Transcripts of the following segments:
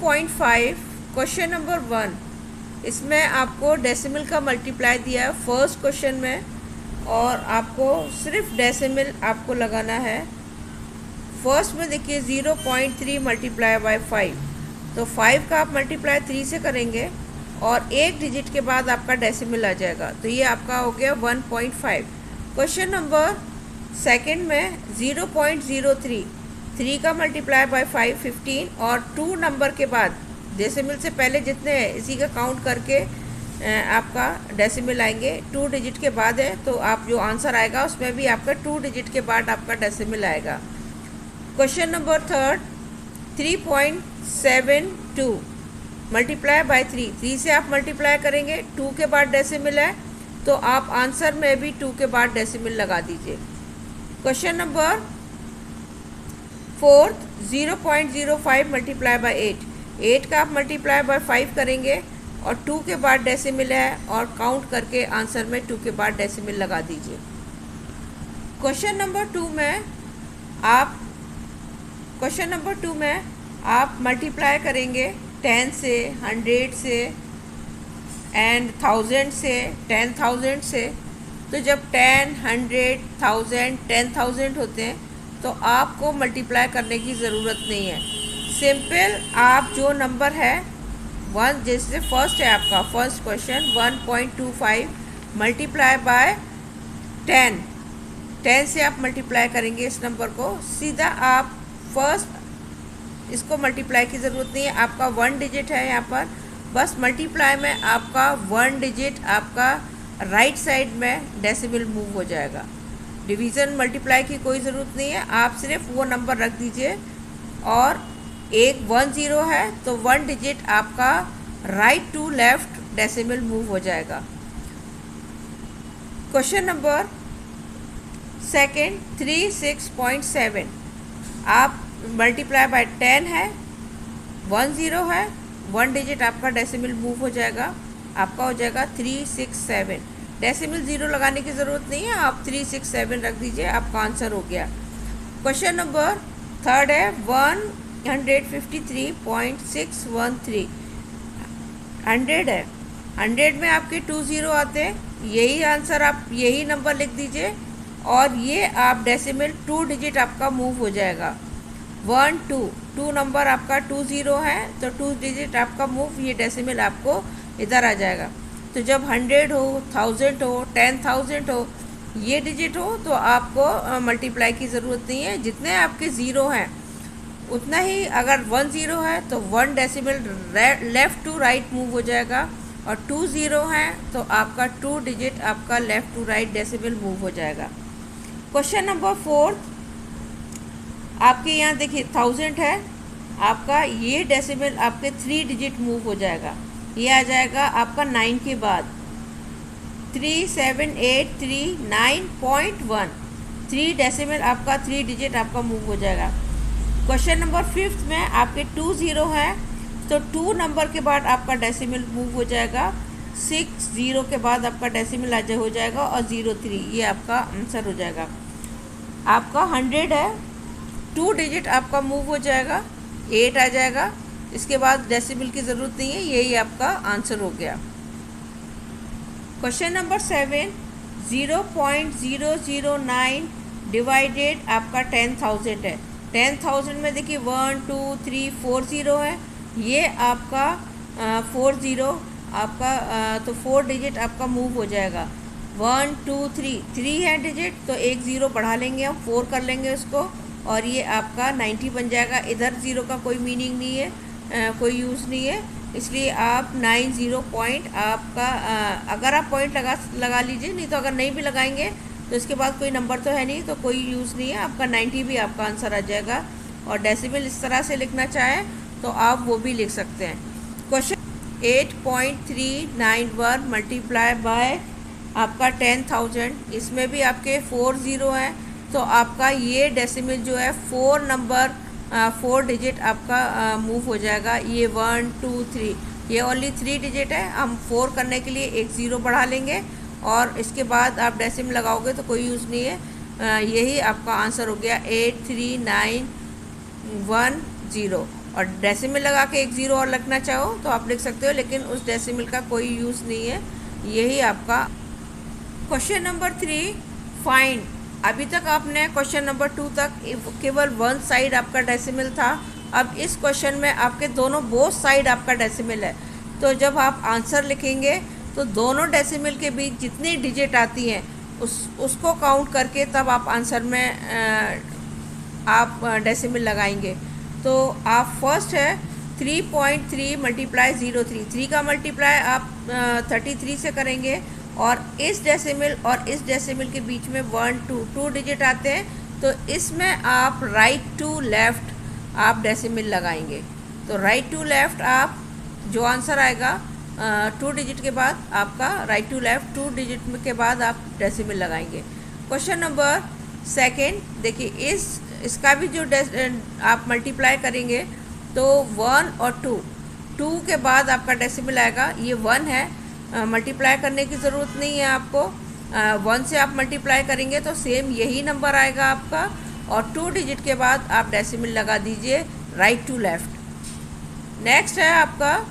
0.5 question number 1, इसमें आपको decimal का मल्टीप्लाई दिया है फर्स्ट क्वेश्चन में, और आपको सिर्फ डेसिमल आपको लगाना है। फर्स्ट में देखिए 0.3 मल्टीप्लाई बाय 5, तो 5 का आप मल्टीप्लाई 3 से करेंगे और एक डिजिट के बाद आपका डेसिमल आ जाएगा, तो ये आपका हो गया 1.5। क्वेश्चन नंबर सेकंड में 0.03, 3 का मल्टीप्लाई बाय 5 15, और 2 नंबर के बाद डेसिमल से पहले जितने हैं इसी का काउंट करके आपका डेसिमल आएंगे। 2 डिजिट के बाद है तो आप जो आंसर आएगा उसमें भी आपका 2 डिजिट के बाद आपका डेसिमल आएगा। Question number third 3.72 multiply by 3 से आप मल्टीप्लाई करेंगे, 2 के बाद डेसिमल है तो आप आंसर में भी 2 के बाद डेसिमल लगा दीजिए। Question number fourth 0.05 multiply by 8 का आप मल्टीप्लाई बाय 5 करेंगे और 2 के बाद डेसिमल है और काउंट करके आंसर में 2 के बाद डेसिमल लगा दीजिए। क्वेश्चन नंबर 2 में आप मल्टीप्लाई करेंगे 10 से, 100 से एंड 1000 से, 10,000 से। तो जब 10, 100, 1000, 10,000 होते हैं तो आपको मल्टीप्लाई करने की ज़रूरत नहीं है। सिंपल आप जो नंबर है 1, जैसे फर्स्ट है आपका फर्स्ट क्वेश्चन 1.25 मल्टीप्लाई बाय 10 से आप मल्टीप्लाई करेंगे इस नंबर को, सीधा आप फर्स्ट इसको मल्टीप्लाई की ज़रूरत नहीं है। आपका 1 डिजिट है यहाँ पर, बस मल्टीप्लाई में आपका 1 डिजिट आपका राइट साइड में डेसिमल मूव हो जाएगा। डिवीज़न मल्टीप्लाई की कोई ज़रूरत नहीं है, आप सिर्फ वो नंबर रख दीजिए और एक 10 है तो 1 डिजिट आपका right to left decimal move हो जाएगा। क्वेश्चन नंबर सेकंड 36.7, आप मल्टीप्लाई बाय 10 है, 10 है, 1 डिजिट आपका डेसिमल मूव हो जाएगा, आपका हो जाएगा 367। डेसिमल 0 लगाने की ज़रूरत नहीं है, आप 367 रख दीजिए, आपका आंसर हो गया। क्वेश्चन नंबर थर्ड है 153.613, 100 है, 100 में आपके 20 आते हैं, यही आंसर आप यही नंबर लिख दीजिए और ये आप डेसिमल 2 डिजिट आपका मूव हो जाएगा। 1 2 नंबर आपका 20 है तो 2 डिजिट आपका मूव, ये डेसिमल आपको इधर आ जाएगा। तो जब 100 हो, 1000 हो, 10,000 हो, ये डिजिट हो तो आपको मल्टीप्लाई की ज़रूरत नहीं है। जितने आपके ज़ीरो हैं उतना ही, अगर 10 है तो 1 decimal left to right move हो जाएगा, और 20 है तो आपका 2 डिजिट आपका left to right decimal move हो जाएगा। क्वेश्चन नंबर 4, आपके यहाँ देखिए 1000 है, आपका ये डेसिमल आपके 3 डिजिट मूव हो जाएगा, ये आ जाएगा आपका 9 के बाद 37839.1, 3 डेसिमल आपका 3 डिजिट आपका मूव हो जाएगा। क्वेश्चन नंबर 5 में आपके 20 है तो 2 नंबर के बाद आपका डेसिमल मूव हो जाएगा, 60 के बाद आपका डेसिमल हो जाएगा और 03, ये आपका आंसर हो जाएगा। आपका 100 है, 2 डिजिट आपका मूव हो जाएगा, 8 आ जाएगा, इसके बाद डेसिमल की ज़रूरत नहीं है, यही आपका आंसर हो गया। क्वेश्चन नंबर 7 0.009 डिवाइडेड आपका 10,000 है। 10,000 में देखिए 1 2 3 4 0 है, ये आपका 40 आपका तो 4 डिजिट आपका मूव हो जाएगा। 1 2 3 है डिजिट तो एक 0 बढ़ा लेंगे हम, 4 कर लेंगे उसको और ये आपका 90 बन जाएगा। इधर 0 का कोई मीनिंग नहीं है, कोई यूज़ नहीं है, इसलिए आप 90 पॉइंट आपका अगर आप पॉइंट लगा लीजिए, नहीं तो अगर नहीं भी लगाएंगे तो इसके बाद कोई नंबर तो है नहीं तो कोई यूज़ नहीं है, आपका 90 भी आपका आंसर आ जाएगा। और डेसिमल इस तरह से लिखना चाहें तो आप वो भी लिख सकते हैं। क्वेश्चन 8.391 मल्टीप्लाई बाय आपका 10,000, इसमें भी आपके 40 हैं तो आपका ये डेसिमल जो है 4 नंबर 4 डिजिट आपका मूव हो जाएगा। ये 1 2 3, ये ओनली 3 डिजिट है, हम 4 करने के लिए एक 0 बढ़ा लेंगे और इसके बाद आप डेसिमल लगाओगे तो कोई यूज़ नहीं है। यही आपका आंसर हो गया 83910। और डेसिमल लगा के एक ज़ीरो और लिखना चाहो तो आप लिख सकते हो, लेकिन उस डेसिमल का कोई यूज़ नहीं है। यही आपका क्वेश्चन नंबर 3 फाइंड। अभी तक आपने क्वेश्चन नंबर 2 तक केवल वन साइड आपका डेसिमल था। अब इस क्वेश्चन में आपके दोनों बोथ साइड आपका डेसिमल है। तो जब आप आंसर लिखेंगे तो दोनों डेसिमल के बीच जितनी डिजिट आती हैं उसको काउंट करके तब आप आंसर में आप डेसिमल लगाएंगे। तो आप फर्स्ट है 3.3 मल्टीप्लाई 03, 3 का मल्टीप्लाई आप 33 से करेंगे और इस डेसिमल और इस डेसिमल के बीच में 1 2 डिजिट आते हैं, तो इसमें आप राइट टू लेफ़्ट आप डेसिमल लगाएंगे। तो राइट टू लेफ़्ट आप जो आंसर आएगा 2 डिजिट के बाद आपका राइट टू लेफ़्ट 2 डिजिट के बाद आप डेसिमल लगाएंगे। क्वेश्चन नंबर सेकेंड देखिए, इसका भी जो आप मल्टीप्लाई करेंगे तो 1 और 2 के बाद आपका डेसिमल आएगा। ये 1 है, मल्टीप्लाई करने की ज़रूरत नहीं है आपको। 1 से आप मल्टीप्लाई करेंगे तो सेम यही नंबर आएगा आपका, और 2 डिजिट के बाद आप डेसिमल लगा दीजिए राइट टू लेफ़्ट। नेक्स्ट है आपका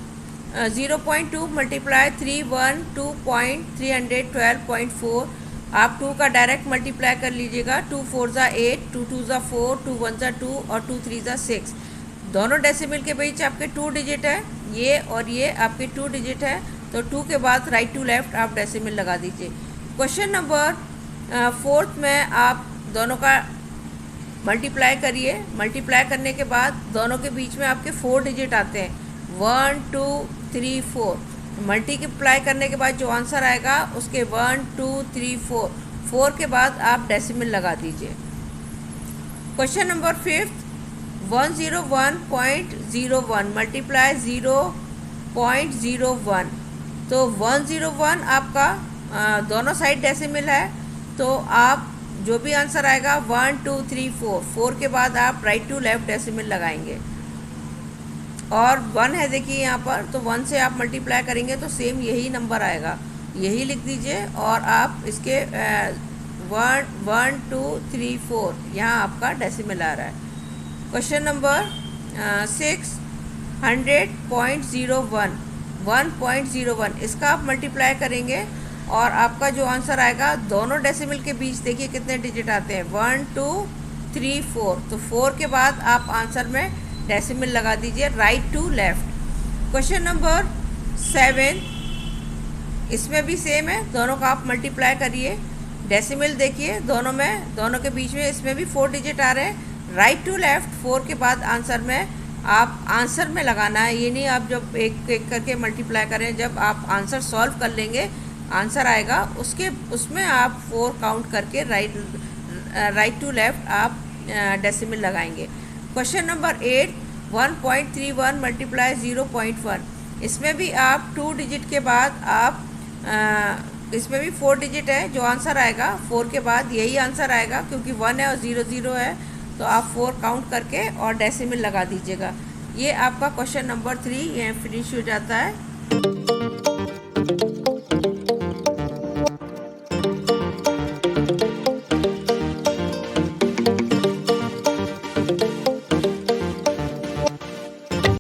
0.2 मल्टीप्लाई 312.312.4। आप 2 का डायरेक्ट मल्टीप्लाई कर लीजिएगा। 2 4 ज़ा 8, 2 2 ज़ा 4, 2 1 ज़ा 2 और 2 3 ज़ा 6। दोनों डेसिमल के बीच आपके 2 डिजिट है, ये और ये आपके 2 डिजिट है, तो 2 के बाद राइट टू लेफ़्ट आप डेसिमल लगा दीजिए। क्वेश्चन नंबर 4 में आप दोनों का मल्टीप्लाई करिए। मल्टीप्लाई करने के बाद दोनों के बीच में आपके 4 डिजिट आते हैं, 1 2 3 4। मल्टीप्लाई करने के बाद जो आंसर आएगा उसके 1 2 3 4 के बाद आप डेसिमल लगा दीजिए। Question number 5 101.01 multiply 0.01। तो 101 आपका दोनों साइड डेसिमल है, तो आप जो भी आंसर आएगा 1 2 3 4 के बाद आप राइट टू लेफ़्ट डेसिमल लगाएंगे। और 1 है देखिए यहाँ पर, तो 1 से आप मल्टीप्लाई करेंगे तो सेम यही नंबर आएगा, यही लिख दीजिए। और आप इसके 1 1 2 3 4 यहाँ आपका डेसिमल आ रहा है। क्वेश्चन नंबर 6 100.01 1.01, इसका आप मल्टीप्लाई करेंगे और आपका जो आंसर आएगा दोनों डेसिमल के बीच देखिए कितने डिजिट आते हैं, 1 2 3 4। तो 4 के बाद आप आंसर में डेसिमल लगा दीजिए right to left. Question number 7, इसमें भी सेम है, दोनों का आप मल्टीप्लाई करिए। डेसिमल देखिए दोनों के बीच में इसमें भी 4 डिजिट आ रहे हैं, राइट टू लेफ़्ट 4 के बाद आंसर में आप आंसर में लगाना है। ये नहीं आप जब एक एक करके मल्टीप्लाई करें, जब आप आंसर सॉल्व कर लेंगे आंसर आएगा उसमें आप 4 काउंट करके राइट टू लेफ़्ट आप डेसिमल लगाएंगे। क्वेश्चन नंबर 8 1.31 मल्टीप्लाई 0.1, इसमें भी आप 2 डिजिट के बाद आप इसमें भी 4 डिजिट है, जो आंसर आएगा 4 के बाद यही आंसर आएगा, क्योंकि 1 है और 0 0 है, तो आप 4 काउंट करके और डेसिमल लगा दीजिएगा। ये आपका क्वेश्चन नंबर 3 यहाँ फिनिश हो जाता है।